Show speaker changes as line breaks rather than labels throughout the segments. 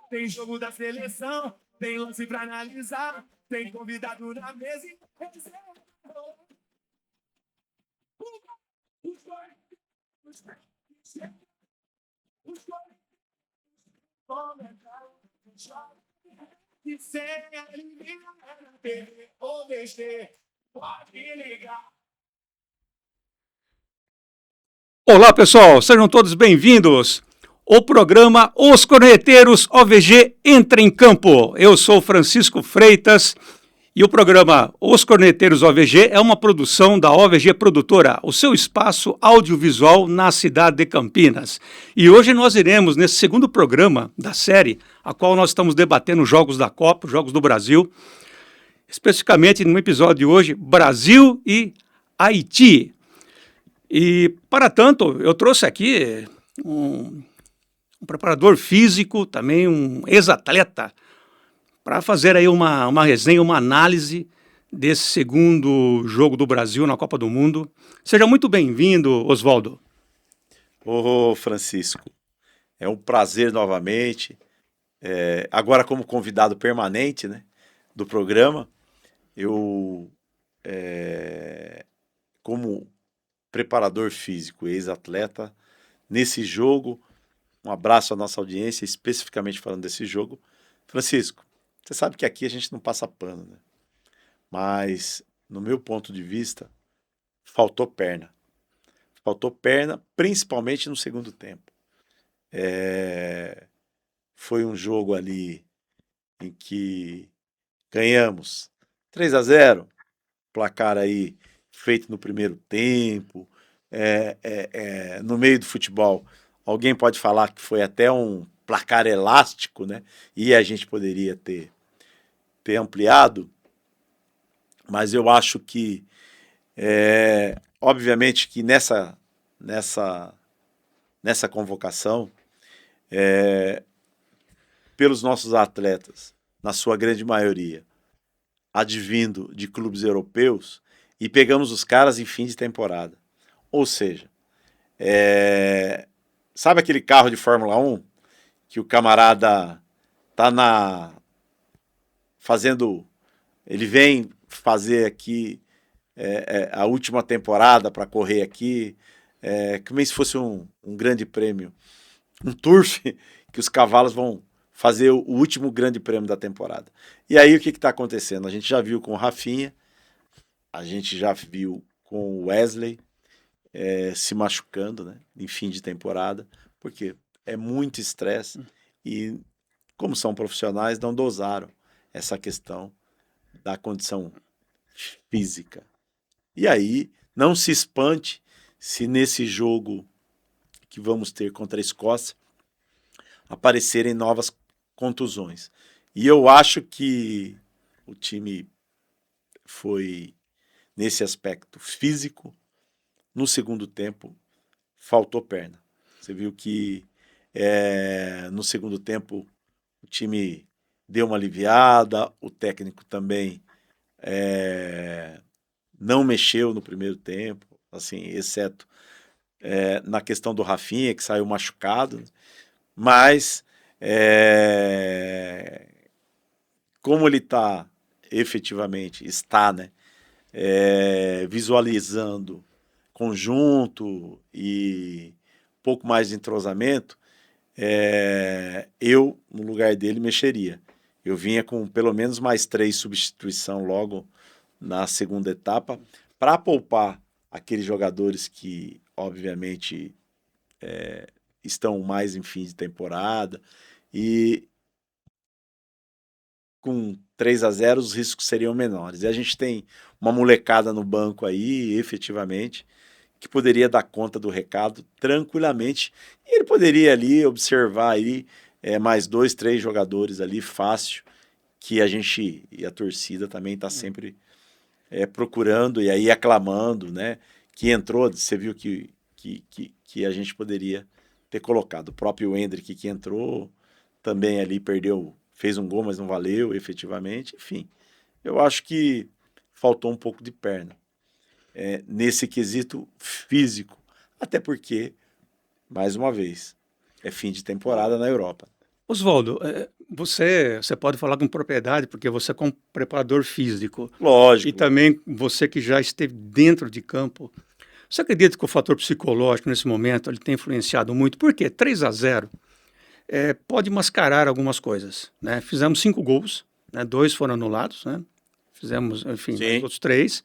Tem jogo da seleção, tem lance pra analisar, tem convidado na mesa e sem eliminar na TV ou VG, pode ligar.
Olá, pessoal, sejam todos bem-vindos. O programa Os Corneteiros OVG entra em campo. Eu sou Francisco Freitas e o programa Os Corneteiros OVG é uma produção da OVG Produtora, o seu espaço audiovisual na cidade de Campinas. E hoje nós iremos, nesse segundo programa da série, a qual nós estamos debatendo os jogos da Copa, os jogos do Brasil, especificamente no episódio de hoje, Brasil e Haiti. E, para tanto, eu trouxe aqui um preparador físico, também um ex-atleta, para fazer aí uma resenha, uma análise desse segundo jogo do Brasil na Copa do Mundo. Seja muito bem-vindo, Oswaldo.
Ô, Francisco, é um prazer novamente, agora como convidado permanente, né, do programa. Eu, como preparador físico e ex-atleta, nesse jogo, um abraço à nossa audiência, especificamente falando desse jogo. Francisco, você sabe que aqui a gente não passa pano, né? Mas, no meu ponto de vista, faltou perna. Faltou perna, principalmente no segundo tempo. Foi um jogo ali em que ganhamos 3-0, placar aí feito no primeiro tempo. No meio do futebol, alguém pode falar que foi até um placar elástico, né? E a gente poderia ter ampliado, mas eu acho que, obviamente, que nessa convocação, pelos nossos atletas, na sua grande maioria, advindo de clubes europeus, e pegamos os caras em fim de temporada. Ou seja, sabe aquele carro de Fórmula 1 que o camarada tá fazendo, ele vem fazer aqui a última temporada para correr aqui, como se fosse um grande prêmio, um turf que os cavalos vão fazer o último grande prêmio da temporada. E aí o que está acontecendo? A gente já viu com o Rafinha, a gente já viu com o Wesley se machucando, né, em fim de temporada, porque é muito estresse e, como são profissionais, não dosaram essa questão da condição física. E aí, não se espante se nesse jogo que vamos ter contra a Escócia aparecerem novas contusões. E eu acho que o time foi, nesse aspecto físico, no segundo tempo, faltou perna. Você viu que no segundo tempo o time deu uma aliviada, o técnico também não mexeu no primeiro tempo, assim, exceto na questão do Rafinha, que saiu machucado, mas como ele está, né, visualizando conjunto e pouco mais de entrosamento, eu, no lugar dele, mexeria. Eu vinha com pelo menos mais 3 substituições logo na segunda etapa, para poupar aqueles jogadores que, obviamente, estão mais em fim de temporada, e com 3-0 os riscos seriam menores. E a gente tem uma molecada no banco aí, efetivamente, que poderia dar conta do recado tranquilamente, e ele poderia ali observar aí mais 2, 3 jogadores ali fácil, que a gente e a torcida também está sempre procurando e aí aclamando, né? Que entrou, você viu que a gente poderia ter colocado. O próprio Endrick que entrou também ali perdeu fez um gol, mas não valeu efetivamente. Enfim, eu acho que faltou um pouco de perna nesse quesito físico. Até porque, mais uma vez, é fim de temporada na Europa.
Oswaldo, você pode falar com propriedade, porque você é um preparador físico.
Lógico.
E também você que já esteve dentro de campo. Você acredita que o fator psicológico, nesse momento, ele tem influenciado muito? Por quê? 3-0 pode mascarar algumas coisas, né? Fizemos 5 gols, né? 2 foram anulados, né? Fizemos, enfim, os outros 3.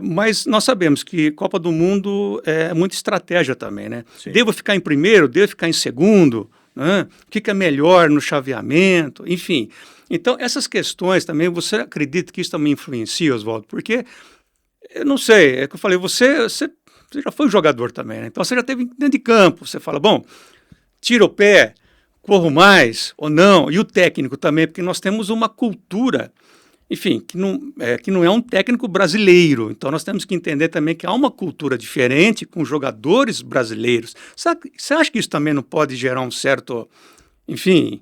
Mas nós sabemos que Copa do Mundo é muita estratégia também, né?
Sim.
Devo ficar em primeiro, devo ficar em segundo, né? O que é melhor no chaveamento, enfim. Então, essas questões também, você acredita que isso também influencia, Oswaldo? Porque, eu não sei, é que eu falei, você já foi um jogador também, né? Então você já esteve dentro de campo, você fala, bom, tira o pé, corro mais ou não, e o técnico também, porque nós temos uma cultura, enfim, que não é um técnico brasileiro. Então nós temos que entender também que há uma cultura diferente com jogadores brasileiros. Você acha que isso também não pode gerar um certo, enfim,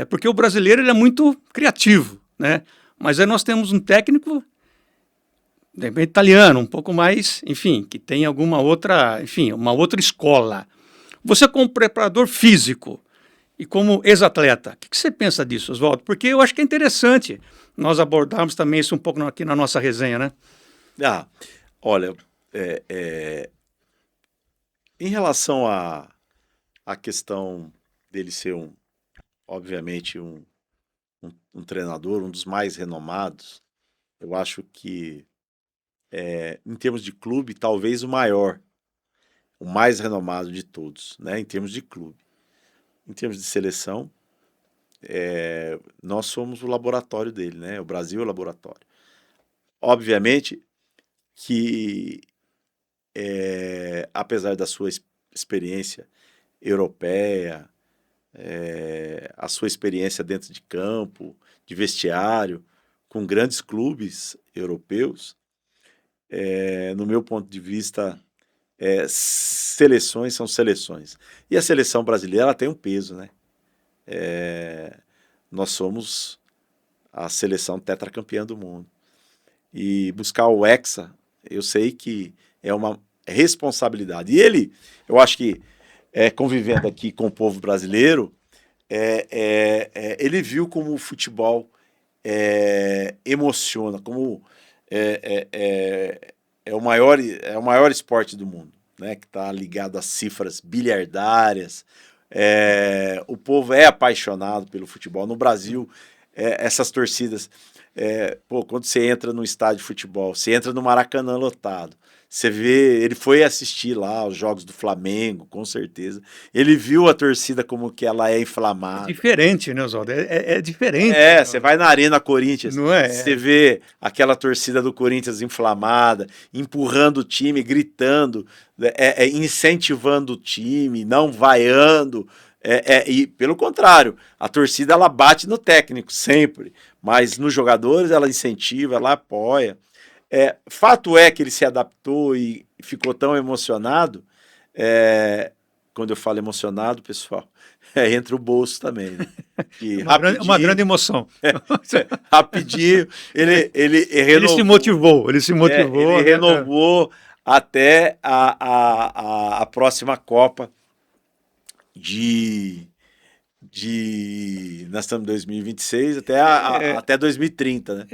porque o brasileiro ele é muito criativo, né? Mas aí nós temos um técnico de repente, italiano, um pouco mais, enfim, que tem alguma outra, enfim, uma outra escola. Você como preparador físico e como ex-atleta, o que você pensa disso, Oswaldo? Porque eu acho que é interessante nós abordarmos também isso um pouco aqui na nossa resenha, né?
Olha, em relação à questão dele ser obviamente um treinador, um dos mais renomados, eu acho que em termos de clube, talvez o maior, o mais renomado de todos, né? Em termos de clube. Em termos de seleção, nós somos o laboratório dele, né? O Brasil é o laboratório. Obviamente que, apesar da sua experiência europeia, a sua experiência dentro de campo, de vestiário, com grandes clubes europeus, no meu ponto de vista, seleções são seleções. E a seleção brasileira ela tem um peso, né? Nós somos a seleção tetracampeã do mundo. E buscar o Hexa, eu sei que é uma responsabilidade. E ele, eu acho que, convivendo aqui com o povo brasileiro, ele viu como o futebol emociona, como é o maior esporte do mundo, né? Que está ligado a cifras bilhardárias. O povo é apaixonado pelo futebol. No Brasil, essas torcidas, quando você entra no estádio de futebol, você entra no Maracanã lotado, você vê, ele foi assistir lá os jogos do Flamengo, com certeza. Ele viu a torcida como que ela é inflamada.
É diferente, né, Oswaldo? É diferente.
Você vai na Arena Corinthians,
não é?
Você vê aquela torcida do Corinthians inflamada, empurrando o time, gritando, incentivando o time, não vaiando. E pelo contrário, a torcida ela bate no técnico sempre, mas nos jogadores ela incentiva, ela apoia. Fato é que ele se adaptou e ficou tão emocionado. Quando eu falo emocionado, pessoal, entra o bolso também, né?
Uma grande emoção.
Rapidinho, ele
se motivou. Ele
renovou até a próxima Copa nós estamos em 2026 até 2030, né?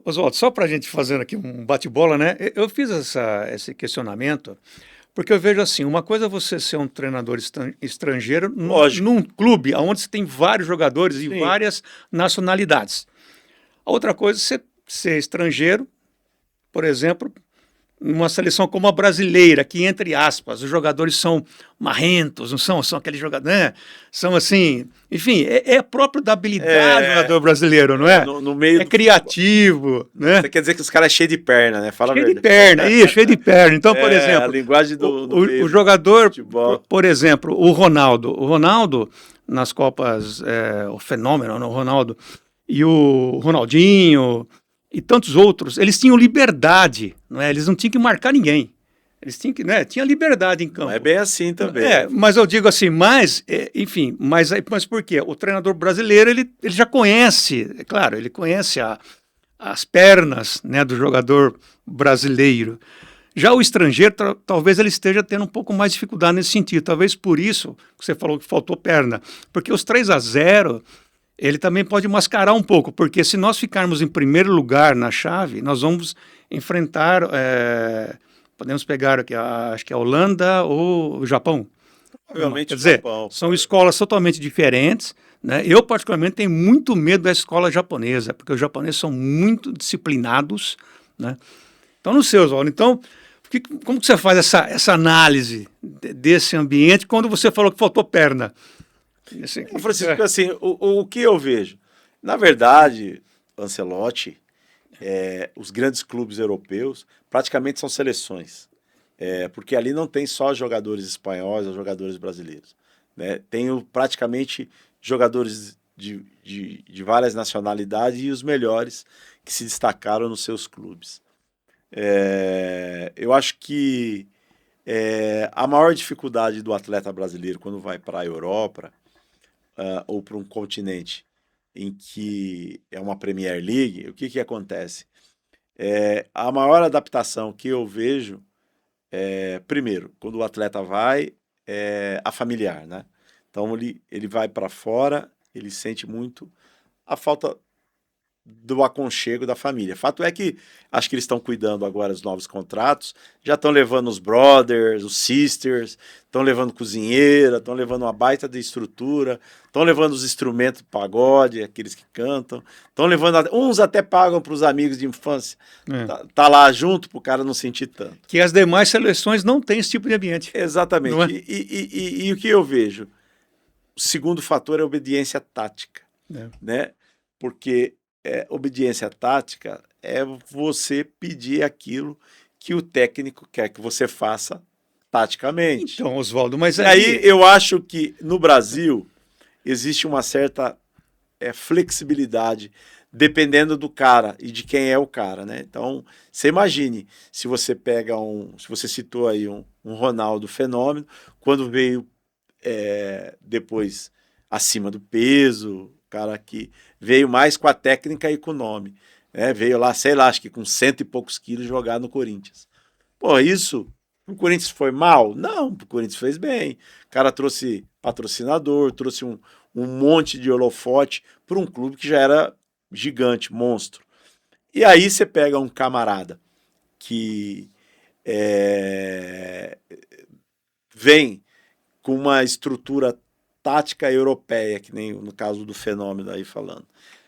Oswaldo, só para a gente fazendo aqui um bate-bola, né? Eu fiz esse questionamento porque eu vejo assim, uma coisa é você ser um treinador estrangeiro num clube onde você tem vários jogadores e
Sim.
várias nacionalidades. A outra coisa é você ser estrangeiro, por exemplo, numa seleção como a brasileira, que, entre aspas, os jogadores são marrentos, não são aqueles jogadores, né? São assim, enfim, é próprio da habilidade do jogador brasileiro, não é?
No meio
criativo, né?
Você quer dizer que os caras é cheio de perna, né? Fala
cheio de perna. Então, por exemplo,
a linguagem
o jogador, por exemplo, o Ronaldo, nas Copas, o fenômeno, o Ronaldo, e o Ronaldinho, e tantos outros, eles tinham liberdade, não é? Eles não tinham que marcar ninguém. Eles tinham que, né, tinha liberdade em campo.
Não é bem assim também.
Mas eu digo assim, enfim, mas por quê? O treinador brasileiro, ele já conhece, é claro, ele conhece as pernas, né, do jogador brasileiro. Já o estrangeiro, talvez ele esteja tendo um pouco mais de dificuldade nesse sentido. Talvez por isso que você falou que faltou perna. Porque os 3-0, ele também pode mascarar um pouco. Porque se nós ficarmos em primeiro lugar na chave, nós vamos enfrentar... podemos pegar aqui, acho que a Holanda ou o Japão.
Provavelmente
Quer dizer,
Japão.
são escolas totalmente diferentes, né? Eu, particularmente, tenho muito medo da escola japonesa, porque os japoneses são muito disciplinados, né? Então, não sei, Oswaldo. Então, como que você faz essa análise desse ambiente quando você falou que faltou perna?
Francisco, assim, o que eu vejo? Na verdade, Ancelotti, os grandes clubes europeus praticamente são seleções, porque ali não tem só jogadores espanhóis ou jogadores brasileiros, né? Tem praticamente jogadores de várias nacionalidades e os melhores que se destacaram nos seus clubes. Eu acho que a maior dificuldade do atleta brasileiro quando vai para a Europa ou para um continente em que é uma Premier League, o que acontece? A maior adaptação que eu vejo primeiro, quando o atleta vai, a familiar, né? Então ele vai para fora, ele sente muito a falta do aconchego da família. Fato é que acho que eles estão cuidando agora dos novos contratos, já estão levando os brothers, os sisters, estão levando cozinheira, estão levando uma baita de estrutura, estão levando os instrumentos de pagode, aqueles que cantam, estão levando, uns até pagam para os amigos de infância, tá lá junto para o cara não sentir tanto.
Que as demais seleções não têm esse tipo de ambiente.
Exatamente.
Não é?
E o que eu vejo? O segundo fator é a obediência tática, né? Porque obediência tática é você pedir aquilo que o técnico quer que você faça taticamente.
Então, Oswaldo, mas
aí eu acho que no Brasil existe uma certa flexibilidade dependendo do cara e de quem é o cara, né? Então, você imagine, se você pega se você citou aí um Ronaldo fenômeno, quando veio depois acima do peso, cara que veio mais com a técnica e com o nome, né? Veio lá, sei lá, acho que com 100 e poucos quilos jogar no Corinthians. Pô, isso, o Corinthians foi mal? Não, o Corinthians fez bem. O cara trouxe patrocinador, trouxe um monte de holofote para um clube que já era gigante, monstro. E aí você pega um camarada que vem com uma estrutura tática europeia, que nem no caso do fenômeno aí falando.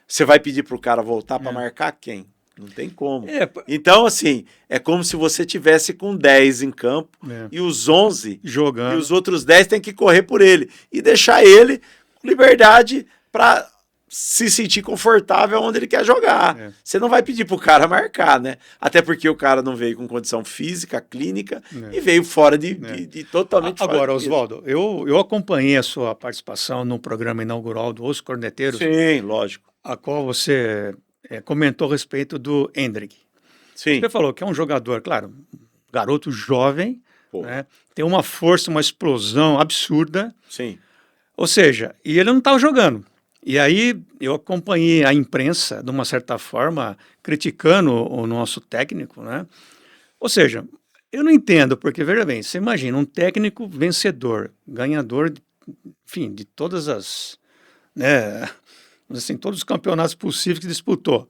Você vai pedir pro cara voltar para marcar quem? Não tem como. Então, assim, é como se você tivesse com 10 em campo e os 11
jogando.
E os outros 10 têm que correr por ele. E deixar ele com liberdade para se sentir confortável onde ele quer jogar. Você não vai pedir pro cara marcar, né? Até porque o cara não veio com condição física, clínica, e veio fora de totalmente
Agora,
fora.
Oswaldo, eu acompanhei a sua participação no programa inaugural do Os Corneteiros.
Sim, lógico.
A qual você comentou a respeito do Endrick.
Sim.
Você falou que é um jogador, claro, garoto jovem, né? Tem uma força, uma explosão absurda.
Sim.
Ou seja, e ele não estava jogando. E aí eu acompanhei a imprensa, de uma certa forma, criticando o nosso técnico, né? Ou seja, eu não entendo, porque, veja bem, você imagina um técnico vencedor, ganhador, enfim, de todas as, né, assim, todos os campeonatos possíveis que disputou.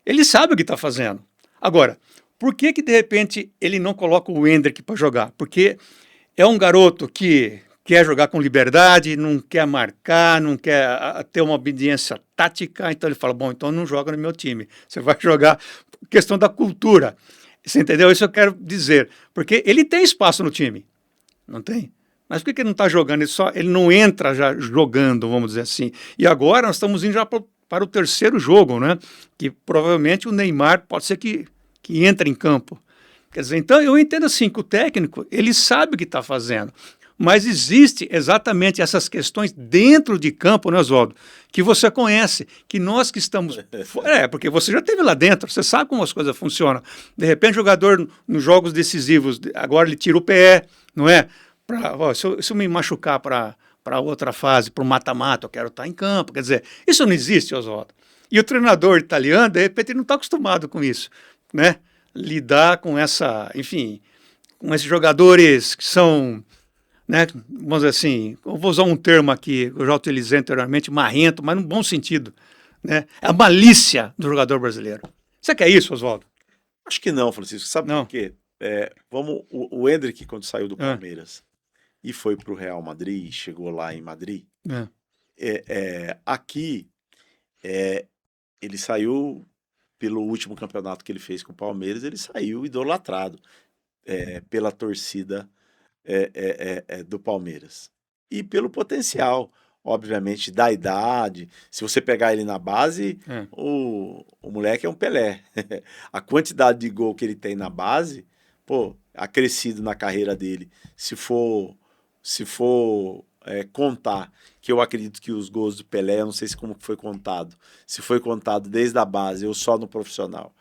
Ele sabe o que está fazendo. Agora, por que de repente ele não coloca o Endrick para jogar? Porque é um garoto que quer jogar com liberdade, não quer marcar, não quer ter uma obediência tática, então ele fala, bom, então não joga no meu time, você vai jogar, questão da cultura, você entendeu? Isso eu quero dizer, porque ele tem espaço no time, não tem? Mas por que ele não está jogando? Ele não entra já jogando, vamos dizer assim, e agora nós estamos indo já para o terceiro jogo, né? Que provavelmente o Neymar pode ser que entre em campo. Quer dizer, então eu entendo assim que o técnico, ele sabe o que está fazendo. Mas existe exatamente essas questões dentro de campo, né, Oswaldo? Que você conhece, que nós que estamos... porque você já esteve lá dentro, você sabe como as coisas funcionam. De repente, o jogador, nos jogos decisivos, agora ele tira o pé, não é? Se eu me machucar para outra fase, para o mata-mata, eu quero estar em campo. Quer dizer, isso não existe, Oswaldo. E o treinador italiano, de repente, ele não está acostumado com isso, né? Lidar com essa, enfim, com esses jogadores que são, né, vamos dizer assim, eu vou usar um termo aqui, eu já utilizei anteriormente, marrento, mas num bom sentido, né? É a malícia do jogador brasileiro. Você quer isso, Oswaldo?
Acho que não, Francisco. Sabe
Não.
por quê? O Endrick, quando saiu do Palmeiras e foi para o Real Madrid, chegou lá em Madrid, aqui ele saiu pelo último campeonato que ele fez com o Palmeiras, ele saiu idolatrado pela torcida do Palmeiras. E pelo potencial, obviamente, da idade. Se você pegar ele na base, o moleque é um Pelé. A quantidade de gol que ele tem na base, acrescido na carreira dele. Se for contar, que eu acredito que os gols do Pelé, eu não sei como foi contado, se foi contado desde a base ou só no profissional.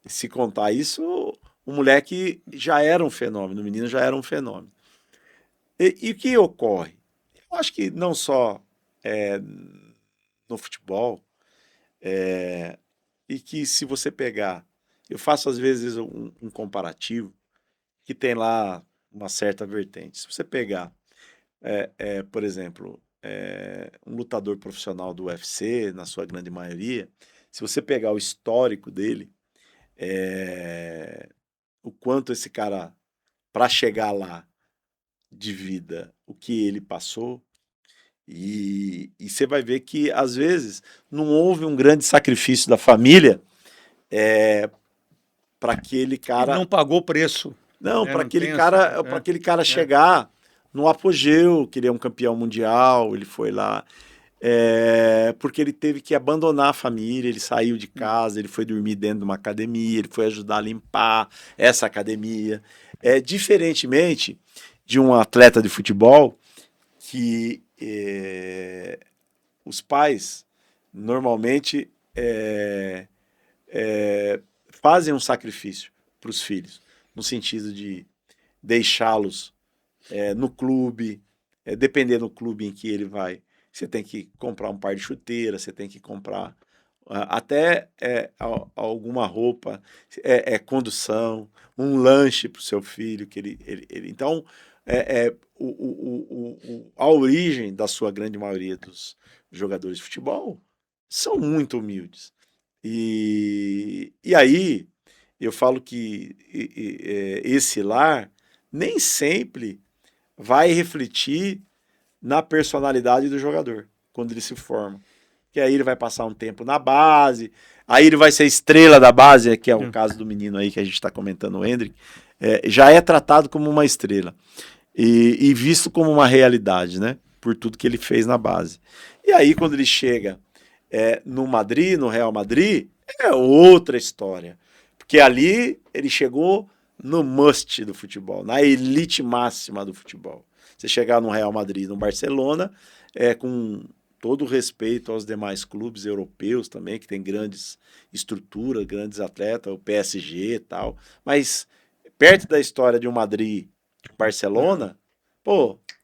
Se contar isso, o moleque já era um fenômeno, o menino já era um fenômeno. E o que ocorre? Eu acho que não só no futebol, e que se você pegar, eu faço às vezes um comparativo que tem lá uma certa vertente. Se você pegar, por exemplo, um lutador profissional do UFC, na sua grande maioria, se você pegar o histórico dele, o quanto esse cara, para chegar lá de vida, o que ele passou, e você vai ver que às vezes não houve um grande sacrifício da família para aquele cara...
Ele não pagou preço.
Não, para aquele cara chegar no apogeu, que ele é um campeão mundial, ele foi lá, porque ele teve que abandonar a família, ele saiu de casa, ele foi dormir dentro de uma academia, ele foi ajudar a limpar essa academia. Diferentemente de um atleta de futebol, que os pais normalmente fazem um sacrifício para os filhos, no sentido de deixá-los no clube, dependendo do clube em que ele vai, você tem que comprar um par de chuteiras, você tem que comprar até alguma roupa, condução, um lanche para o seu filho, que ele então a origem da sua grande maioria dos jogadores de futebol são muito humildes. E aí eu falo que esse lar nem sempre vai refletir na personalidade do jogador, quando ele se forma. Que aí ele vai passar um tempo na base, aí ele vai ser estrela da base, que é o caso do menino aí que a gente está comentando, o Endrick, já é tratado como uma estrela e visto como uma realidade, né? Por tudo que ele fez na base. E aí quando ele chega no Madrid, no Real Madrid, é outra história. Porque ali ele chegou no must do futebol, na elite máxima do futebol. Você chegar no Real Madrid, no Barcelona, com todo o respeito aos demais clubes europeus também, que tem grandes estruturas, grandes atletas, o PSG e tal, mas perto da história de um Madrid, Barcelona,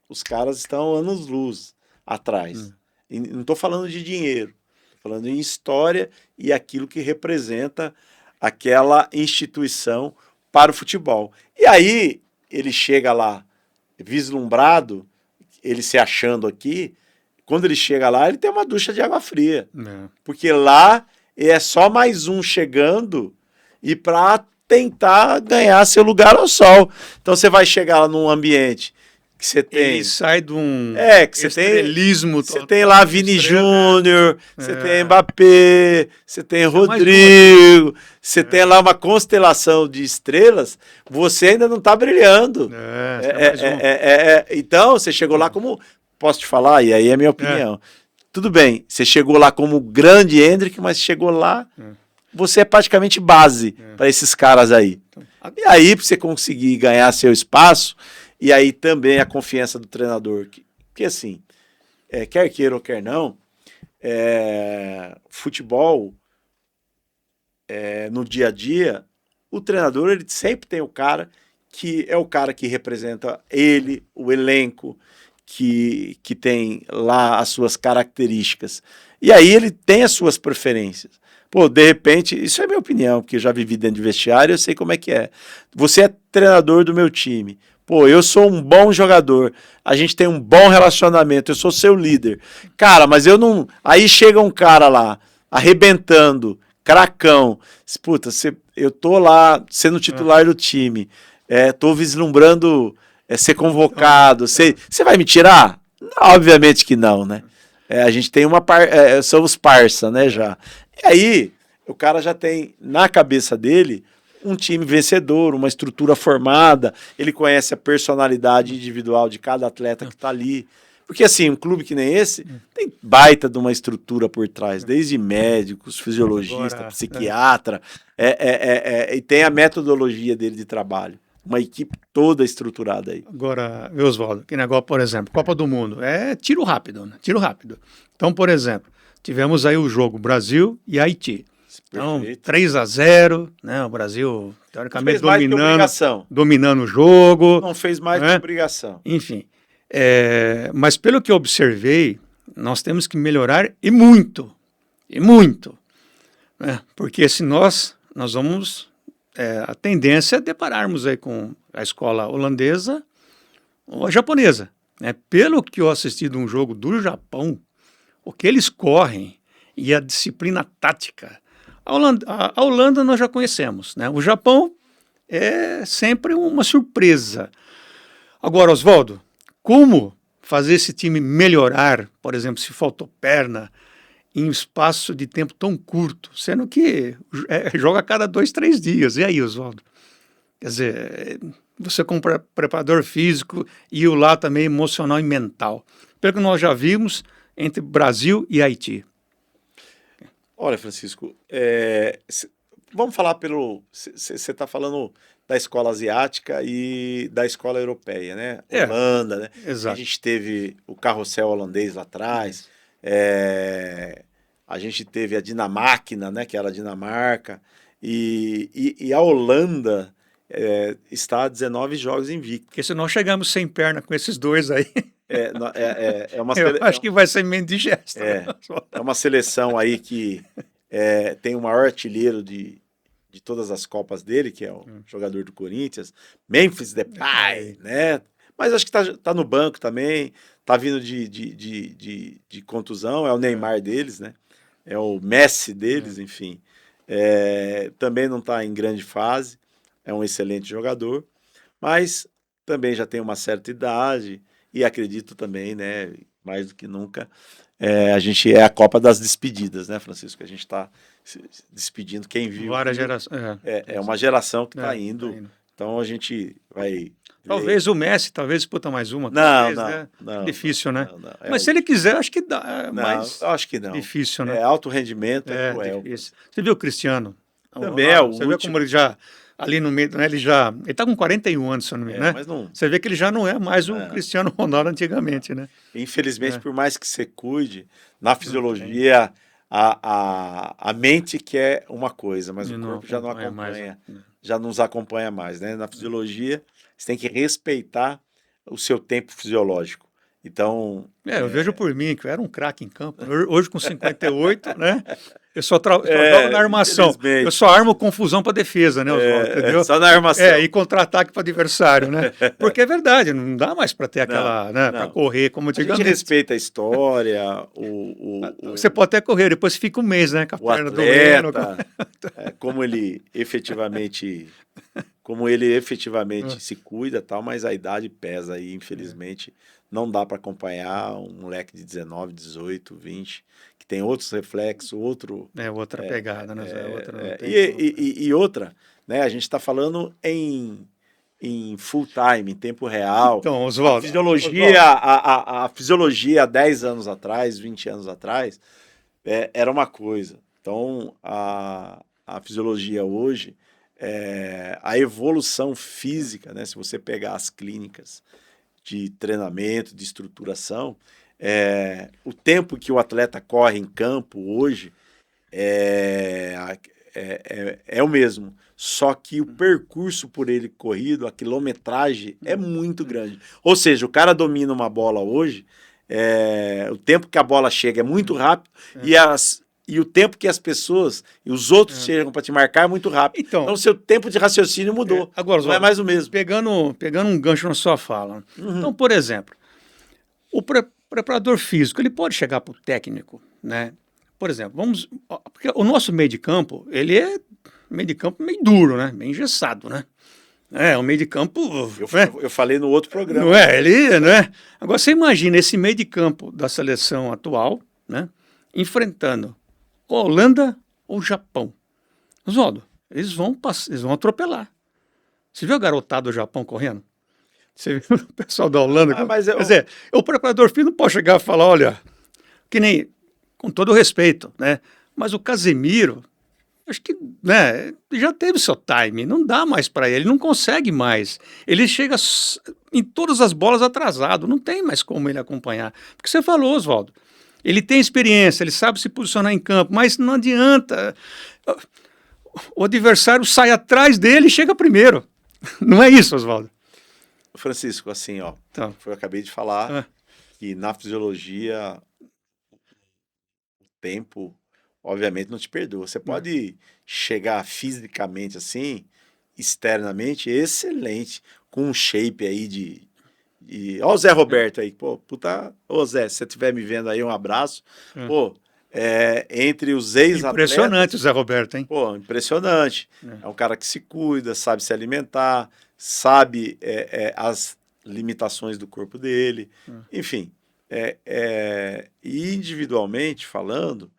os caras estão anos-luz atrás. E não estou falando de dinheiro, estou falando em história e aquilo que representa aquela instituição para o futebol. E aí ele chega lá vislumbrado, ele se achando aqui, quando ele chega lá, ele tem uma ducha de água fria. Porque lá é só mais um chegando e para tentar ganhar seu lugar ao sol. Então você vai chegar lá num ambiente que você tem...
Ele sai de um
estrelismo. Você tem lá Vini Júnior, você tem Mbappé, você tem Rodrigo, você tem lá uma constelação de estrelas, você ainda não está brilhando. Então, você chegou lá como... Posso te falar? E aí é a minha opinião. Tudo bem, você chegou lá como grande Endrick, mas chegou lá, você é praticamente base para esses caras aí. E aí, para você conseguir ganhar seu espaço E aí também a confiança do treinador. Que assim, quer queira ou quer não, futebol, no dia a dia, o treinador ele sempre tem o cara que é o cara que representa ele, o elenco, que tem lá as suas características. E aí ele tem as suas preferências. Pô, de repente, isso é minha opinião, porque eu já vivi dentro de vestiário, eu sei como é que é. Você é treinador do meu time. Pô, eu sou um bom jogador, a gente tem um bom relacionamento, eu sou seu líder. Cara, mas eu não... Aí chega um cara lá, arrebentando, cracão. Puta, eu tô lá sendo titular do time, tô vislumbrando ser convocado. Você vai me tirar? Obviamente que não, né? A gente tem somos parça, né, já. E aí, o cara já tem na cabeça dele um time vencedor, uma estrutura formada, ele conhece a personalidade individual de cada atleta que tá ali. Porque assim, um clube que nem esse tem baita de uma estrutura por trás, desde médicos, fisiologista, psiquiatra, e tem a metodologia dele de trabalho. Uma equipe toda estruturada aí.
Agora, Oswaldo, que negócio, por exemplo, Copa do Mundo, é tiro rápido, né? Tiro rápido. Então, por exemplo, tivemos aí o jogo Brasil e Haiti. Então, 3-0, né? O Brasil, teoricamente, dominando o jogo.
Não fez mais que obrigação.
Enfim. Mas pelo que eu observei, nós temos que melhorar e muito. Né? Porque se nós vamos... a tendência é depararmos aí com a escola holandesa ou a japonesa. Né? Pelo que eu assisti de um jogo do Japão, o que eles correm e a disciplina tática. A Holanda nós já conhecemos, né? O Japão é sempre uma surpresa. Agora, Oswaldo, como fazer esse time melhorar, por exemplo, se faltou perna, em um espaço de tempo tão curto, sendo que joga a cada 2, 3 dias. E aí, Oswaldo? Quer dizer, você como preparador físico e o lá também emocional e mental. Pelo que nós já vimos entre Brasil e Haiti.
Olha, Francisco, vamos falar você está falando da escola asiática e da escola europeia, né? Holanda, né?
Exato.
A gente teve o carrossel holandês lá atrás, a gente teve a Dinamáquina, né? Que era a Dinamarca, e a Holanda está a 19 jogos invicto.
Porque se nós chegamos sem perna com esses dois aí...
Eu
acho que vai ser meio indigesto.
É uma seleção aí que tem o maior artilheiro de todas as Copas dele, que é o jogador do Corinthians, Memphis Depay, né? Mas acho que tá no banco também, tá vindo de contusão, é o Neymar deles, né? É o Messi deles, enfim. Também não tá em grande fase, é um excelente jogador, mas também já tem uma certa idade. E acredito também, né, mais do que nunca, a gente é a Copa das despedidas, né, Francisco? A gente está despedindo quem viu.
Várias gerações.
É uma geração que está indo. Então a gente vai...
Talvez o Messi, disputa mais uma.
Não.
Difícil, né? Não. Mas se ele quiser, acho que dá. Mas
acho que não.
Difícil, né?
Alto rendimento, cruel.
Difícil. Você viu o Cristiano?
Também é o
Você vê como ele já... Ali no meio, né, ele está com 41 anos, se eu não me engano, né?
Mas não...
Você vê que ele já não é mais o Cristiano Ronaldo antigamente, né?
Infelizmente, por mais que você cuide, na fisiologia, a mente quer uma coisa, mas o corpo já não acompanha, já nos acompanha mais, né? Na fisiologia, você tem que respeitar o seu tempo fisiológico. Então...
eu vejo por mim, que eu era um craque em campo. Hoje, com 58, né? Eu só jogo na armação. Eu só armo confusão para defesa, né, Oswaldo? Entendeu?
Só na armação.
E contra-ataque para adversário, né? Porque é verdade, não dá mais para ter aquela, né? Para correr, como antigamente.
A gente respeita a história,
Você pode até correr, depois fica um mês, né? Com a perna
doendo. Como ele efetivamente se cuida, tal, mas a idade pesa aí, infelizmente. Não dá para acompanhar um moleque de 19, 18, 20, que tem outros reflexos,
outra pegada, né?
Outra, né? A gente está falando em full time, em tempo real.
Então, Oswaldo,
a fisiologia há 10 anos atrás, 20 anos atrás, era uma coisa. Então, a fisiologia hoje, a evolução física, né? Se você pegar as clínicas de treinamento, de estruturação, o tempo que o atleta corre em campo hoje é o mesmo. Só que o percurso por ele corrido, a quilometragem é muito grande. Ou seja, o cara domina uma bola hoje, o tempo que a bola chega é muito rápido e o tempo que as pessoas e os outros chegam para te marcar é muito rápido. Então, o seu tempo de raciocínio mudou.
Agora,
não é mais o mesmo.
Pegando um gancho na sua fala. Então, por exemplo, o preparador físico, ele pode chegar para o técnico, né? Por exemplo, porque o nosso meio de campo, ele é meio de campo meio duro, né? Meio engessado, né? É um meio de campo...
Eu falei no outro programa.
Não é? Ele, né? Agora, você imagina esse meio de campo da seleção atual, né? Enfrentando ou a Holanda ou o Japão. Oswaldo, eles vão atropelar. Você viu a garotada do Japão correndo? Você viu o pessoal da Holanda? Quer dizer, o preparador físico não pode chegar e falar, olha, que nem, com todo o respeito, né? Mas o Casemiro, acho que, né, já teve seu time, não dá mais para ele, não consegue mais. Ele chega em todas as bolas atrasado, não tem mais como ele acompanhar. Porque você falou, Oswaldo, ele tem experiência, ele sabe se posicionar em campo, mas não adianta. O adversário sai atrás dele e chega primeiro. Não é isso, Oswaldo?
Francisco, assim, ó,
Então.
eu acabei de falar que na fisiologia o tempo, obviamente, não te perdoa. Você pode chegar fisicamente assim, externamente, excelente, com um shape aí de... Ó o Zé Roberto aí, pô, puta... Ô Zé, se você estiver me vendo aí, um abraço. Pô, entre os ex-atletas...
Impressionante o Zé Roberto, hein?
Pô, impressionante. É um cara que se cuida, sabe se alimentar, sabe as limitações do corpo dele, enfim. E individualmente falando,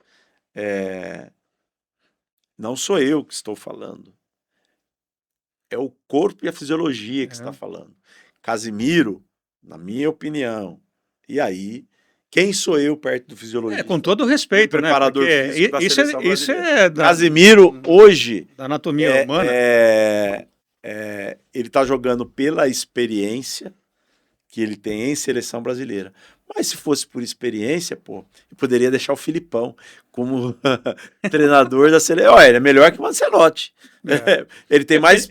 não sou eu que estou falando, é o corpo e a fisiologia que está falando. Casimiro, na minha opinião, e aí, quem sou eu perto do fisiologista?
Com todo o respeito,
preparador
né?
físico da seleção
Isso
brasileira.
da
Casimiro, hoje,
da anatomia humana.
ele está jogando pela experiência que ele tem em seleção brasileira. Mas se fosse por experiência, pô, eu poderia deixar o Filipão como treinador da seleção. Ele é melhor que o Ancelotti. Ele tem mais...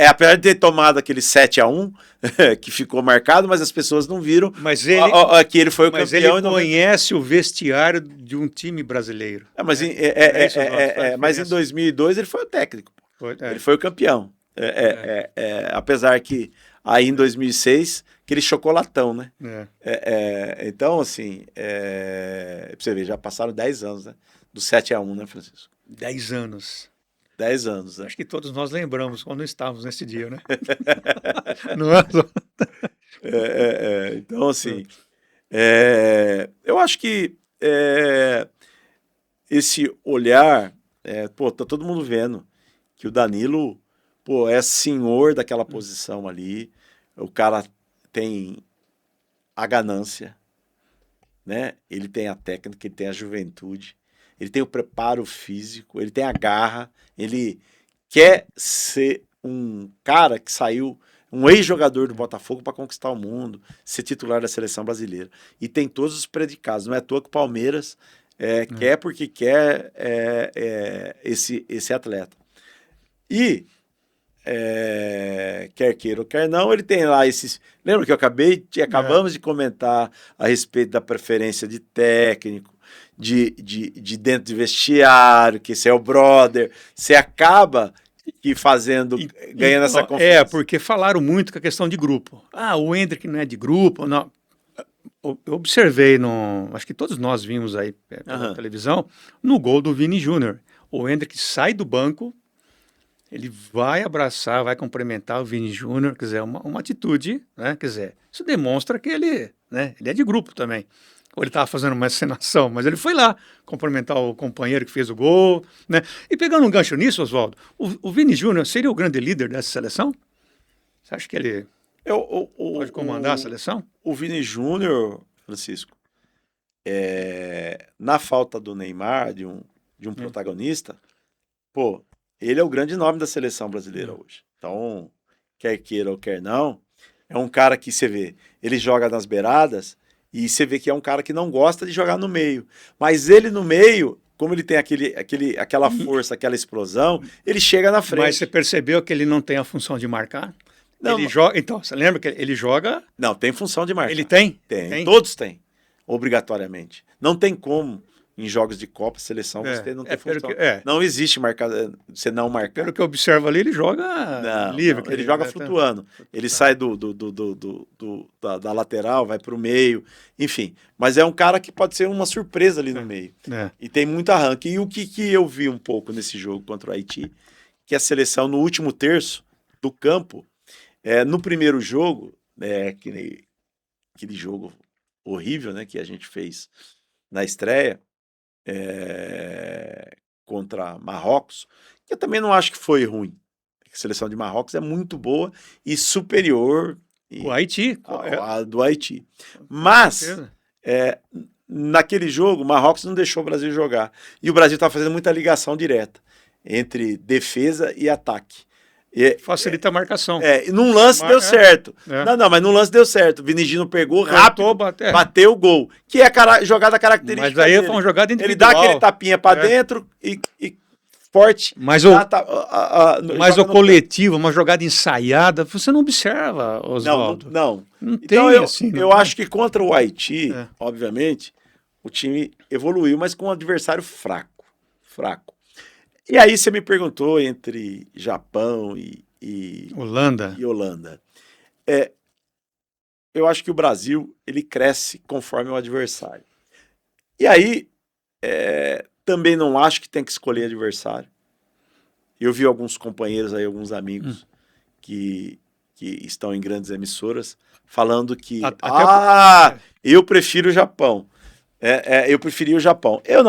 apesar de ter tomado aquele 7-1, que ficou marcado, mas as pessoas não viram que ele foi o
mas
campeão.
Ele conhece o vestiário de um time brasileiro.
Mas em 2002 ele foi o técnico. Ele foi o campeão. Apesar que aí em 2006, aquele chocolatão, né? Então, assim, pra você ver, já passaram 10 anos, né? Do 7-1, né, Francisco?
10 anos.
10 anos, né?
Acho que todos nós lembramos quando estávamos nesse dia, né? Não é?
Então, assim, eu acho que esse olhar, pô, tá todo mundo vendo que o Danilo, pô, é senhor daquela posição ali, o cara tem a ganância, né? Ele tem a técnica, ele tem a juventude, ele tem o preparo físico, ele tem a garra, ele quer ser um cara que saiu, um ex-jogador do Botafogo para conquistar o mundo, ser titular da seleção brasileira. E tem todos os predicados. Não é à toa que o Palmeiras quer porque quer esse atleta. E quer queira ou quer não, ele tem lá esses... Lembra que acabamos de comentar a respeito da preferência de técnico, de dentro de vestiário, que esse é o brother, você acaba ganhando essa confiança.
Porque falaram muito com a questão de grupo. O Endrick não é de grupo, não. Eu observei, acho que todos nós vimos aí pela televisão, no gol do Vini Júnior. O Endrick sai do banco, ele vai abraçar, vai cumprimentar o Vini Júnior, quer dizer, uma atitude, né? Quer dizer, isso demonstra que ele é de grupo também. Ou ele estava fazendo uma encenação, mas ele foi lá cumprimentar o companheiro que fez o gol, né? E pegando um gancho nisso, Oswaldo, o Vini Júnior seria o grande líder dessa seleção? Você acha que ele pode comandar a seleção?
O Vini Júnior, Francisco, na falta do Neymar, de um protagonista, pô, ele é o grande nome da seleção brasileira hoje. Então, quer queira ou quer não, é um cara que você vê, ele joga nas beiradas e você vê que é um cara que não gosta de jogar no meio. Mas ele no meio, como ele tem aquela força, aquela explosão, ele chega na frente.
Mas você percebeu que ele não tem a função de marcar?
Não,
Ele joga. Então, você lembra que ele joga?
não, tem função de marcar.
Ele tem?
Tem. Todos têm, obrigatoriamente. Não tem como, em jogos de Copa, seleção, você não tem função. Não existe você não marcar.
Pelo que eu observo ali, ele joga livre.
Não, ele joga flutuando. Ele sai da lateral, vai para o meio, enfim. Mas é um cara que pode ser uma surpresa ali no meio. E tem muito arranque. E o que eu vi um pouco nesse jogo contra o Haiti, que a seleção, no último terço do campo, no primeiro jogo, aquele jogo horrível, né, que a gente fez na estreia, contra Marrocos, que eu também não acho que foi ruim. A seleção de Marrocos é muito boa e superior
o Haiti.
A do Haiti. Mas, naquele jogo, Marrocos não deixou o Brasil jogar. E o Brasil estava fazendo muita ligação direta entre defesa e ataque.
Facilita a marcação.
Num lance deu certo. Não, mas num lance deu certo. O Vinigino pegou rápido, bateu o gol. Que é a jogada característica.
Mas aí foi uma jogada individual.
Ele dá aquele tapinha para dentro e forte.
Mas o coletivo, uma jogada ensaiada, você não observa, Oswaldo.
Não
então
tem
assim.
Eu acho que contra o Haiti, obviamente, o time evoluiu, mas com um adversário fraco. E aí você me perguntou entre Japão e
Holanda.
Eu acho que o Brasil, ele cresce conforme o adversário. E aí, também não acho que tem que escolher adversário. Eu vi alguns companheiros aí, alguns amigos que estão em grandes emissoras, falando que eu prefiro o Japão. Eu preferia o Japão. Eu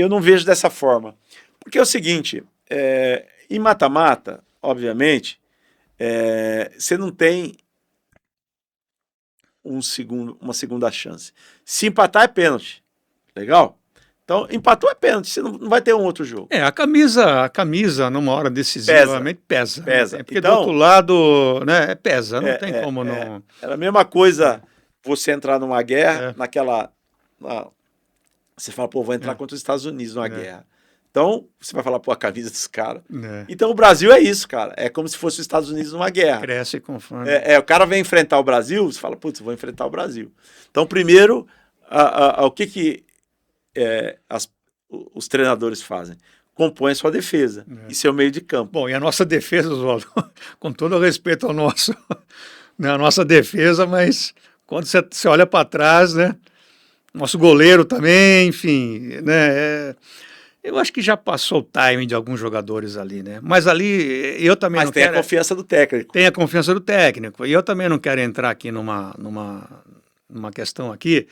não vejo dessa forma. Porque é o seguinte, em mata-mata, obviamente, você não tem uma segunda chance. Se empatar é pênalti. Legal? Então, empatou é pênalti, você não vai ter um outro jogo.
A camisa numa hora decisiva pesa. Porque então, do outro lado, né, pesa, não tem como não...
Era a mesma coisa você entrar numa guerra, você fala, vou entrar contra os Estados Unidos numa guerra. Então, você vai falar, a camisa desse cara. Então, o Brasil é isso, cara. É como se fosse os Estados Unidos numa guerra.
Cresce conforme.
O cara vem enfrentar o Brasil, você fala, vou enfrentar o Brasil. Então, primeiro, o que os treinadores fazem? Compõem a sua defesa e seu meio de campo.
Bom, e a nossa defesa, Oswaldo, com todo o respeito ao nosso, né, a nossa defesa, mas quando você olha para trás, né, nosso goleiro também, enfim, né, eu acho que já passou o timing de alguns jogadores ali, né? Mas ali eu também não quero...
Mas tem a confiança do técnico.
Tem a confiança do técnico. E eu também não quero entrar aqui numa questão aqui,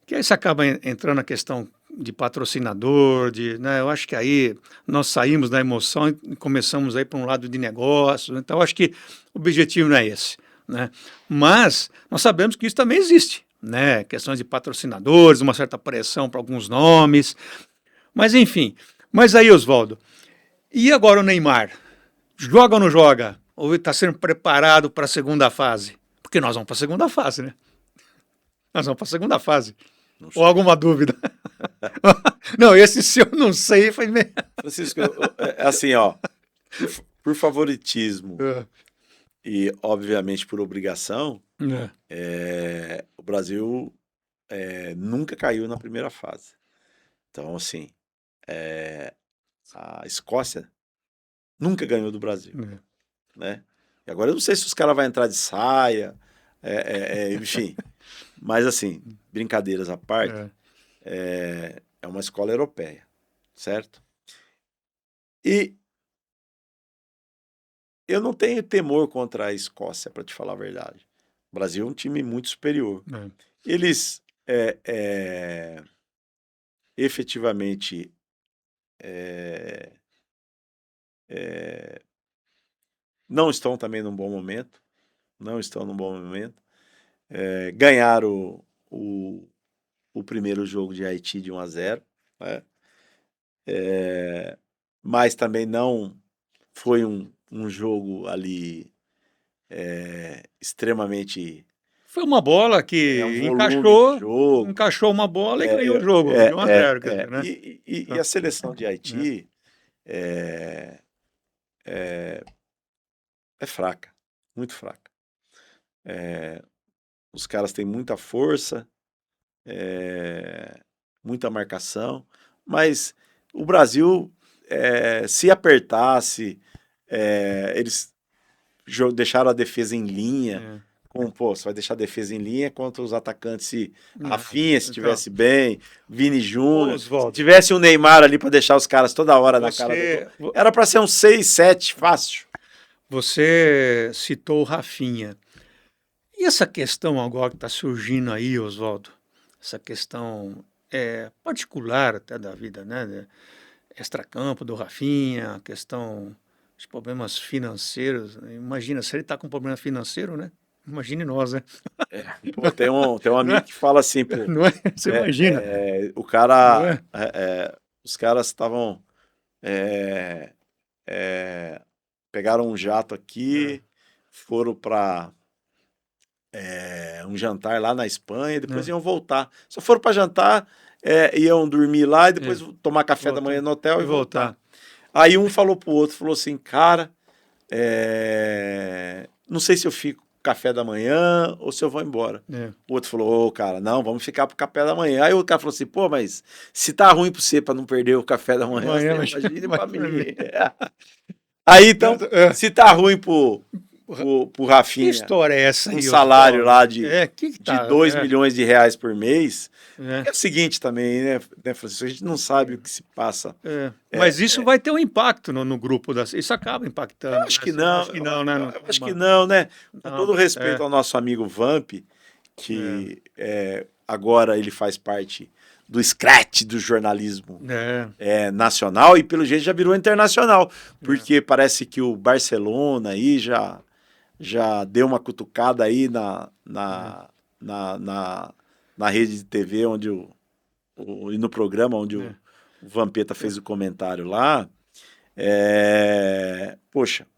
que aí você acaba entrando na questão de patrocinador, né? Eu acho que aí nós saímos da emoção e começamos aí para um lado de negócio. Então eu acho que o objetivo não é esse, né? Mas nós sabemos que isso também existe, né? Questões de patrocinadores, uma certa pressão para alguns nomes... Mas enfim, aí, Oswaldo, e agora o Neymar? Joga ou não joga? Ou está sendo preparado para a segunda fase? Porque nós vamos para a segunda fase, né? Nós vamos para a segunda fase. Ou alguma dúvida? Não, esse se eu não sei foi meio...
Francisco, assim, por favoritismo e, obviamente, por obrigação, o Brasil nunca caiu na primeira fase. Então, assim, a Escócia nunca ganhou do Brasil, né? E agora eu não sei se os caras vão entrar de saia, enfim. Mas, assim, brincadeiras à parte, é uma escola europeia, certo? E eu não tenho temor contra a Escócia, para te falar a verdade. O Brasil é um time muito superior. Eles efetivamente não estão também num bom momento. Ganharam o primeiro jogo de Haiti de 1-0, né? mas também não foi um jogo ali extremamente
Foi uma bola
um
que
volume de jogo.
encaixou uma bola e
É,
ganhou o jogo, de 1 a 0, quer dizer, né?
E a seleção de Haiti é, é fraca, muito fraca. Os caras têm muita força, muita marcação, mas o Brasil, se apertasse, eles deixaram a defesa em linha. Pô, você vai deixar a defesa em linha contra os atacantes. Se Rafinha, se estivesse bem, Vini Júnior, se
Oswaldo,
tivesse um Neymar ali para deixar os caras toda hora na cara do gol, era para ser um 6, 7, fácil.
você citou o Rafinha. E essa questão agora que está surgindo aí, Oswaldo, essa questão particular até da vida, né? Extracampo do Rafinha, a questão de problemas financeiros. Imagina, se ele está com problema financeiro, né? Imagine nós, né?
Pô, tem um amigo que fala assim, pô,
Não é? Você imagina.
o
Não
cara,
é?
os caras estavam, pegaram um jato aqui, foram para um jantar lá na Espanha, depois iam voltar. Só foram para jantar, iam dormir lá e depois tomar café da manhã no hotel e voltar. Aí um falou pro outro, falou assim, cara, não sei se eu fico com café da manhã ou se eu vou embora. O outro falou, cara, não, vamos ficar pro café da manhã. Aí o cara falou assim, pô, mas se tá ruim pra você pra não perder o café da manhã, você imagina pra mim. Aí então, se tá ruim pro Rafinha,
que história é essa aí,
um salário lá de 2
milhões
milhões de reais por mês, é o seguinte também, né, Francisco? A gente não sabe o que se passa.
Mas isso vai ter um impacto no grupo. Isso acaba impactando.
Eu acho que não.
Acho que não, né?
Eu acho que não, né? Com todo respeito ao nosso amigo Vamp, que agora ele faz parte do scratch do jornalismo nacional e pelo jeito já virou internacional, porque parece que o Barcelona aí já deu uma cutucada aí na rede de TV e no programa onde o Vampeta fez o comentário lá. Poxa,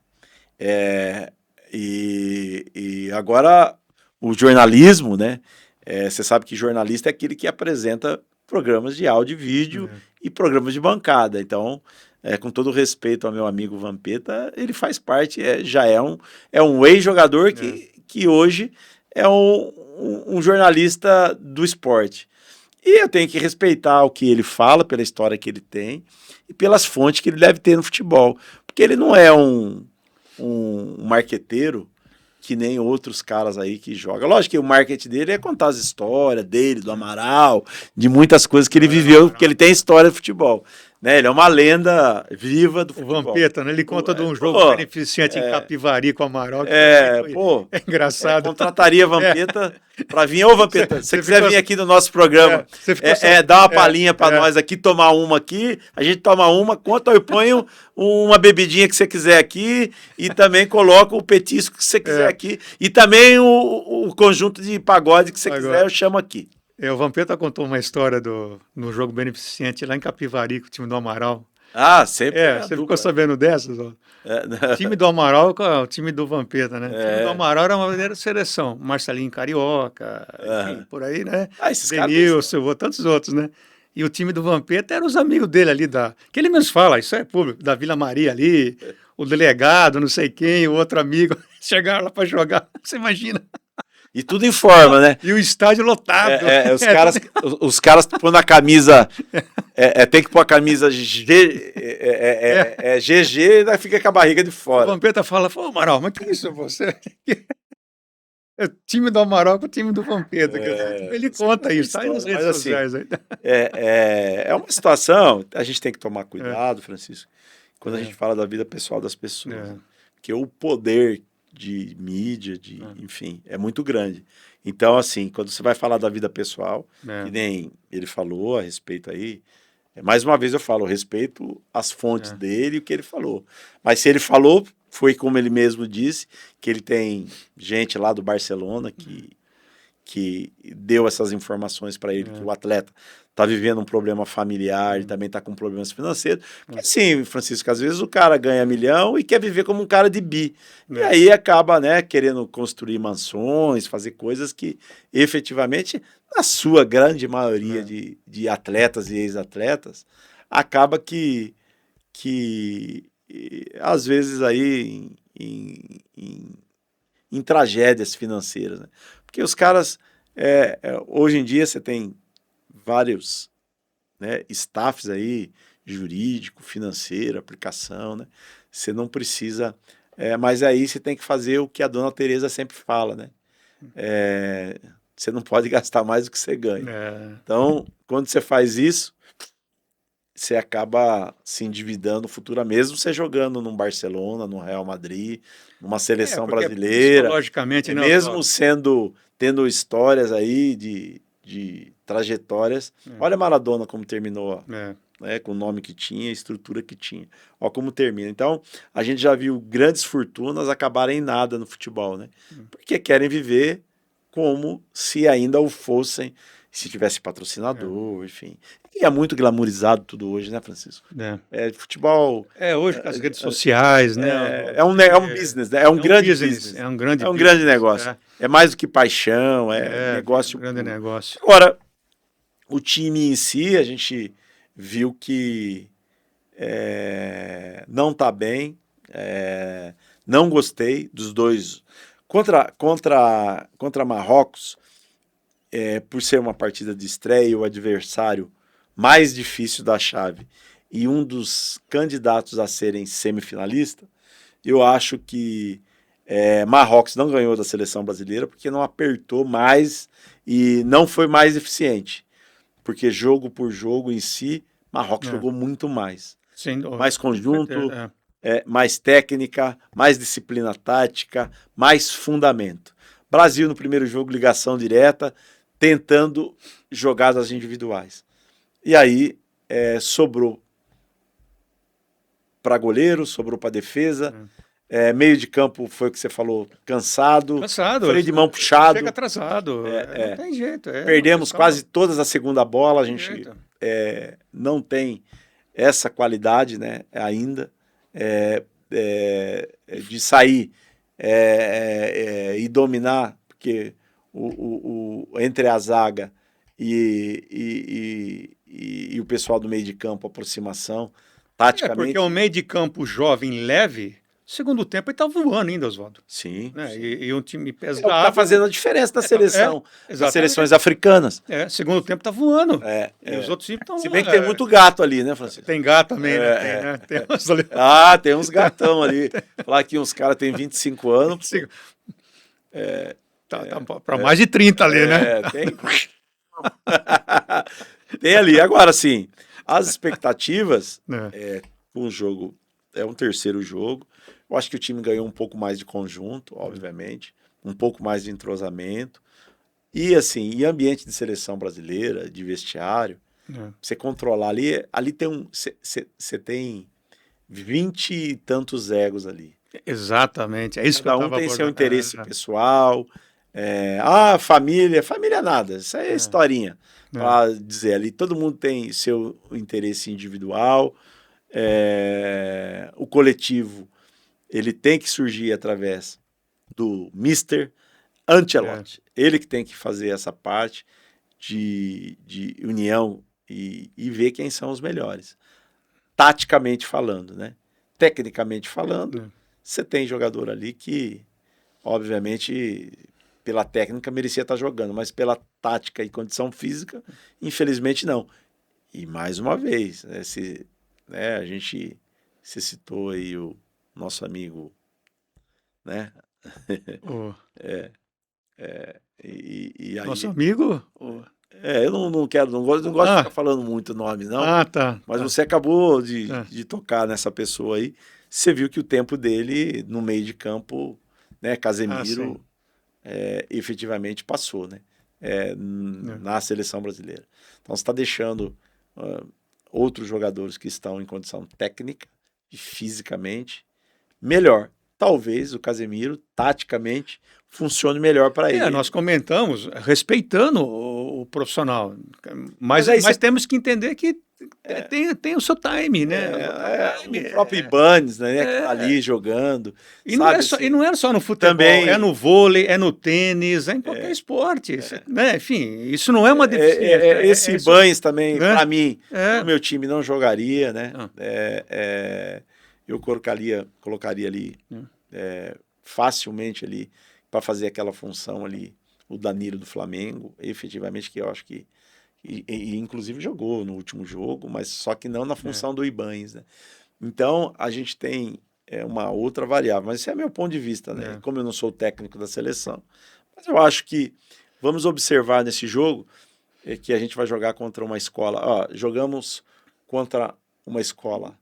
e agora o jornalismo, né? Você sabe que jornalista é aquele que apresenta programas de áudio e vídeo e programas de bancada. Então, com todo respeito ao meu amigo Vampeta, ele faz parte, já é um ex-jogador que hoje é um jornalista do esporte. E eu tenho que respeitar o que ele fala, pela história que ele tem e pelas fontes que ele deve ter no futebol. Porque ele não é um marqueteiro que nem outros caras aí que jogam. Lógico que o marketing dele é contar as histórias dele, do Amaral, de muitas coisas que ele viveu, porque ele tem história de futebol. Né? Ele é uma lenda viva do futebol.
O Vampeta, né? Ele conta de um jogo beneficente em Capivari com o Amaral. É engraçado.
Contrataria Vampeta para vir. Ô, Vampeta, se você quiser vir aqui no nosso programa, dar uma palhinha para nós aqui, tomar uma aqui, a gente toma uma, conta eu ponho uma bebidinha que você quiser aqui e também coloco o petisco que você quiser aqui e também o conjunto de pagode que você quiser, eu chamo aqui.
O Vampeta contou uma história no jogo beneficente lá em Capivari com o time do Amaral.
Ah, sempre.
Você ficou sabendo dessas? O time do Amaral com o time do Vampeta, né? O time do Amaral era uma verdadeira seleção. Marcelinho Carioca, enfim, por aí, né? Denilson, tantos outros, né? E o time do Vampeta eram os amigos dele ali, que ele mesmo fala, isso é público, da Vila Maria ali, o delegado, não sei quem, o outro amigo, chegaram lá para jogar, você imagina.
E tudo em forma, né?
E o estádio lotado.
Os caras põem na camisa. Tem que pôr a camisa GG, e daí fica com a barriga de fora.
O Vampeta fala: Amaral, mas que isso você? É o time do Amaral com o time do Vampeta. Ele conta isso, sai nas redes sociais. Assim,
é uma situação, a gente tem que tomar cuidado, Francisco, quando a gente fala da vida pessoal das pessoas. Porque o poder de mídia, enfim, é muito grande. Então, assim, quando você vai falar da vida pessoal, que nem ele falou a respeito aí, mais uma vez eu falo, respeito as fontes dele e o que ele falou. Mas se ele falou, foi como ele mesmo disse, que ele tem gente lá do Barcelona que que deu essas informações para ele, que o atleta está vivendo um problema familiar, ele também está com problemas financeiros. Porque assim, Francisco, às vezes o cara ganha milhão e quer viver como um cara de bi. E aí acaba, né, querendo construir mansões, fazer coisas que efetivamente, na sua grande maioria de atletas e ex-atletas, acaba que às vezes aí em tragédias financeiras, né? Porque os caras, hoje em dia você tem vários, né, staffs aí, jurídico, financeiro, aplicação, né? Você não precisa, mas aí você tem que fazer o que a dona Teresa sempre fala, né? Você não pode gastar mais do que você ganha. Então, quando você faz isso, você acaba se endividando futuramente, mesmo você jogando num Barcelona, no Real Madrid, numa seleção brasileira,
logicamente,
mesmo tendo histórias aí de trajetórias. Olha Maradona como terminou, né, com o nome que tinha, a estrutura que tinha. Olha como termina. Então, a gente já viu grandes fortunas acabarem em nada no futebol, né? Porque querem viver como se ainda o fossem, se tivesse patrocinador, enfim. E é muito glamourizado tudo hoje, né, Francisco? Futebol...
hoje com as redes sociais, né?
É um business, né? É um grande business.
É um grande
negócio. É mais do que paixão, negócio.
Um grande negócio.
Agora, o time em si, a gente viu que não tá bem. Não gostei dos dois. Contra Marrocos, por ser uma partida de estreia, o adversário mais difícil da chave e um dos candidatos a serem semifinalista, eu acho que Marrocos não ganhou da seleção brasileira porque não apertou mais e não foi mais eficiente. Porque jogo por jogo em si, Marrocos jogou muito mais. Mais conjunto, mais técnica, mais disciplina tática, mais fundamento. Brasil no primeiro jogo, ligação direta, tentando jogadas individuais. E aí sobrou para goleiro, sobrou para defesa. Meio de campo foi o que você falou, cansado, freio de mão puxado.
Chega atrasado, não tem jeito.
Perdemos quase todas a segunda bola, a gente não tem essa qualidade, né, ainda, de sair e dominar, porque entre a zaga e o pessoal do meio de campo, aproximação, taticamente...
Porque o meio de campo jovem leve, segundo tempo ele tá voando ainda, Oswaldo.
Sim.
Né?
Sim.
E um time pesado...
Tá fazendo a diferença na seleção, nas seleções africanas.
Segundo tempo tá voando. E os outros times estão...
Se bem que tem muito gato ali, né, Francisco?
Tem gato também, né? Tem uns ali.
Tem uns gatão ali. Falar que uns caras têm 25 anos.
Para mais de 30 ali, né?
Tem ali. Agora, sim, as expectativas um jogo, um terceiro jogo. Eu acho que o time ganhou um pouco mais de conjunto, obviamente, um pouco mais de entrosamento. E, assim, e ambiente de seleção brasileira, de vestiário, você controlar ali tem você tem 20 e tantos egos ali.
Exatamente, é isso que eu
tava tem seu interesse pessoal, família nada, isso aí é historinha, para dizer ali, todo mundo tem seu interesse individual, o coletivo, ele tem que surgir através do Mr. Ancelotti, ele que tem que fazer essa parte de união e ver quem são os melhores, taticamente falando, né? Tecnicamente falando, você tem jogador ali que, obviamente, pela técnica merecia estar jogando, mas pela tática e condição física, infelizmente não. E mais uma vez, a gente se citou aí o nosso amigo, né?
Aí, nosso amigo?
Eu não gosto de ficar falando muito o nome, não. Mas você acabou de tocar nessa pessoa aí. Você viu que o tempo dele no meio de campo, né, Casemiro, efetivamente passou, né? Na seleção brasileira. Então você está deixando outros jogadores que estão em condição técnica e fisicamente melhor. Talvez o Casemiro, taticamente, funcione melhor para ele.
Nós comentamos, respeitando o profissional, mas
Mas aí
temos que entender que tem o seu time, né?
O próprio Ibanez, né, que tá ali jogando.
E não,
sabe,
não é só no futebol,
também,
é no vôlei, é no tênis, é em qualquer esporte. Né? Enfim, isso não é uma deficiência.
Esse Ibanez também,
né?
para mim, o meu time não jogaria, né? Eu colocaria ali facilmente ali para fazer aquela função ali, o Danilo do Flamengo, efetivamente, que eu acho que e inclusive jogou no último jogo, mas só que não na função do Ibanez, né? Então, a gente tem uma outra variável, mas esse é meu ponto de vista, né? Como eu não sou o técnico da seleção. Mas eu acho que vamos observar nesse jogo que a gente vai jogar contra uma escola. Ó, jogamos contra uma escola,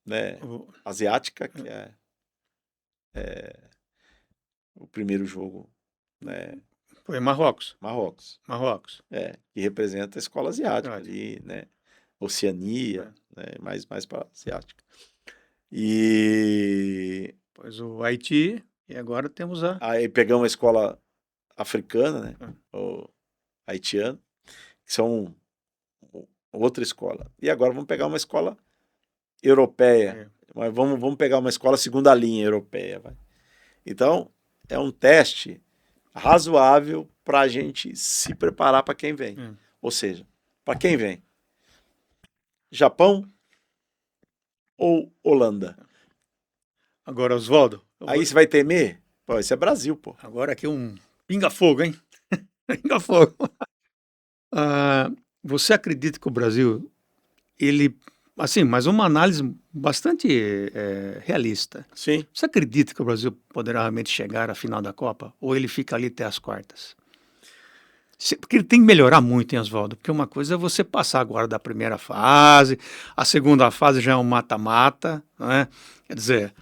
né, asiática, que é o primeiro jogo, né?
Foi Marrocos.
Que representa a escola asiática ali, né? Oceania, né? mais para asiática. E
pois o Haiti, e agora temos
aí pegamos a escola africana, né? O haitiano, que são outra escola. E agora vamos pegar uma escola europeia. Mas vamos pegar uma escola segunda linha europeia. Vai. Então, é um teste razoável para a gente se preparar para quem vem. Ou seja, para quem vem? Japão ou Holanda?
Agora, Oswaldo.
Aí você vai temer? Pô, isso é Brasil, pô.
Agora aqui um pinga-fogo, hein? Pinga-fogo. Você acredita que o Brasil, ele, assim, mas uma análise bastante realista.
Sim.
Você acredita que o Brasil poderá realmente chegar à final da Copa? Ou ele fica ali até as quartas? Porque ele tem que melhorar muito, hein, Oswaldo? Porque uma coisa é você passar agora da primeira fase, a segunda fase já é um mata-mata, né? Quer dizer,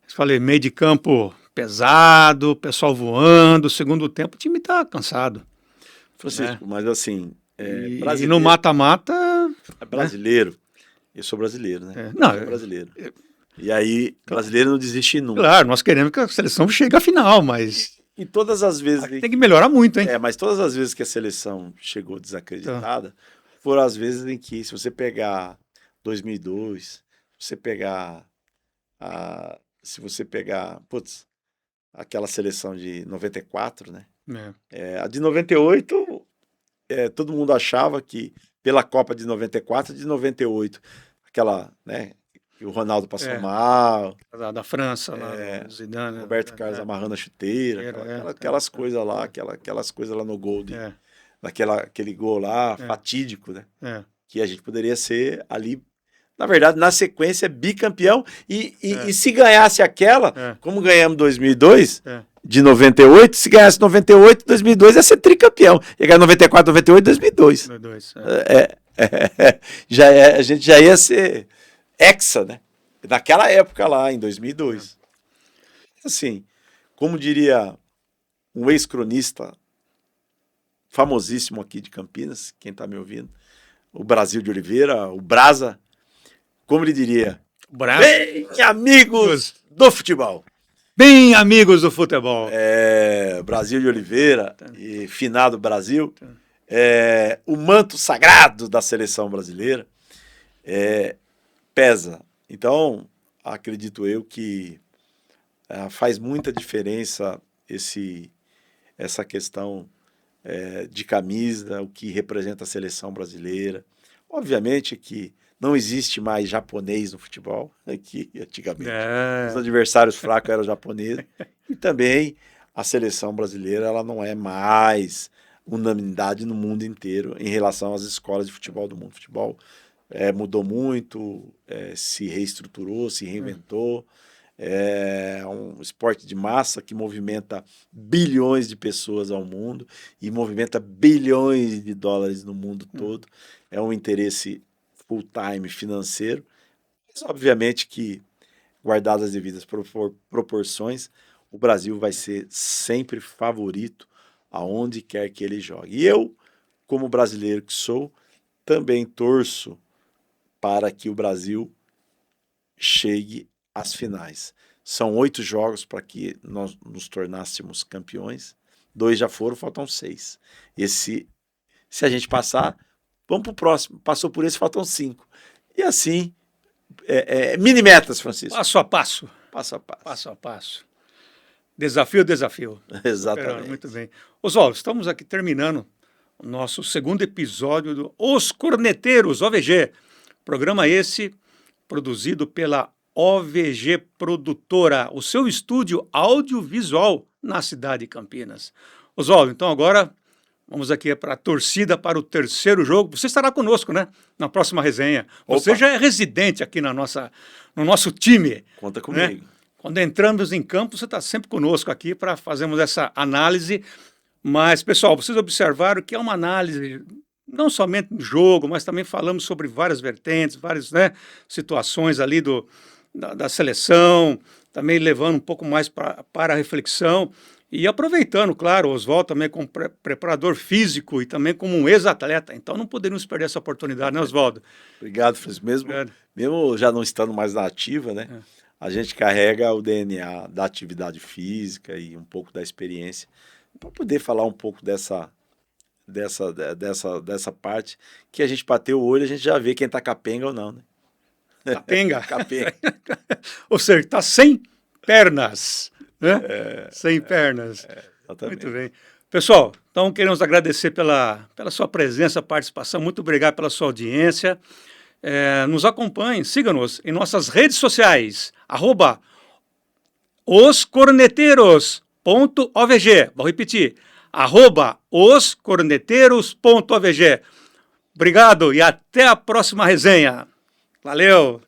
eu falei, meio de campo pesado, pessoal voando, segundo tempo o time está cansado.
Francisco, mas assim,
e no mata-mata...
É brasileiro. Né? Eu sou brasileiro, né?
Não,
eu sou brasileiro. E aí, brasileiro não desiste nunca.
Claro, nós queremos que a seleção chegue à final, mas...
E todas as vezes...
Tem que melhorar muito, hein?
Mas todas as vezes que a seleção chegou desacreditada, foram as vezes em que, se você pegar 2002, se você pegar, aquela seleção de 94, né? A de 98, todo mundo achava que, pela Copa de 94, de 98, aquela, né? Que o Ronaldo passou mal.
Da França, lá, Zidane.
Roberto Carlos amarrando a chuteira, aquelas coisas lá, aquelas coisas lá no gol, aquele gol lá, fatídico, né? Que a gente poderia ser ali, na verdade, na sequência, bicampeão. E se ganhasse aquela, como ganhamos em 2002, de 98, se ganhasse 98, 2002 ia ser tricampeão. Ia ganhar 94, 98, 2002. A gente já ia ser hexa, né? Naquela época lá, em 2002. Assim, como diria um ex-cronista famosíssimo aqui de Campinas, quem está me ouvindo, o Brasil de Oliveira, o Brasa, como ele diria? Bem, amigos do futebol.
Bem, amigos do futebol.
Brasil de Oliveira e finado Brasil, o manto sagrado da seleção brasileira pesa. Então, acredito eu que faz muita diferença essa questão de camisa, o que representa a seleção brasileira. Obviamente que não existe mais japonês no futebol, que antigamente os adversários fracos eram japoneses. E também a seleção brasileira ela não é mais unanimidade no mundo inteiro em relação às escolas de futebol do mundo. O futebol mudou muito, se reestruturou, se reinventou. É um esporte de massa que movimenta bilhões de pessoas ao mundo e movimenta bilhões de dólares no mundo todo. É um interesse full-time financeiro, mas obviamente que, guardadas as devidas proporções, o Brasil vai ser sempre favorito aonde quer que ele jogue. E eu, como brasileiro que sou, também torço para que o Brasil chegue às finais. São 8 jogos para que nós nos tornássemos campeões. 2 já foram, faltam 6. Se a gente passar, vamos para o próximo. Passou por esse, faltam 5. E assim, mini metas, Francisco.
Passo a passo.
Passo a passo.
Passo a passo. Desafio, desafio.
Exatamente.
Muito bem. Oswaldo, estamos aqui terminando o nosso segundo episódio do Os Corneteiros, OVG. Programa esse produzido pela OVG Produtora, o seu estúdio audiovisual na cidade de Campinas. Oswaldo, então agora vamos aqui para a torcida para o terceiro jogo. Você estará conosco, né? Na próxima resenha. Você
Opa.
já é residente aqui no nosso time.
Conta comigo.
Né? Quando entramos em campo, você está sempre conosco aqui para fazermos essa análise. Mas, pessoal, vocês observaram que é uma análise não somente do jogo, mas também falamos sobre várias vertentes, várias, né, situações ali da seleção, também levando um pouco mais para a reflexão e aproveitando, claro, o Oswaldo também como preparador físico e também como um ex-atleta. Então não poderíamos perder essa oportunidade, né, Oswaldo?
Obrigado, Francisco. Mesmo já não estando mais na ativa, né? A gente carrega o DNA da atividade física e um pouco da experiência para poder falar um pouco dessa parte que a gente bateu o olho, a gente já vê quem tá capenga ou não, né?
Capenga?
Capenga.
Ou seja, está sem pernas, né? Sem pernas.
Exatamente.
Muito bem. Pessoal, então queremos agradecer pela sua presença, participação. Muito obrigado pela sua audiência. Nos acompanhe, siga-nos em nossas redes sociais, @oscorneteiros.ovg. Vou repetir, @oscorneteiros.ovg. Obrigado e até a próxima resenha. Valeu.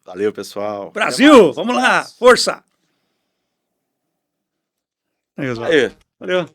Valeu, pessoal.
Brasil, vamos lá, força. Aí, Oswaldo.
Aí.
Valeu.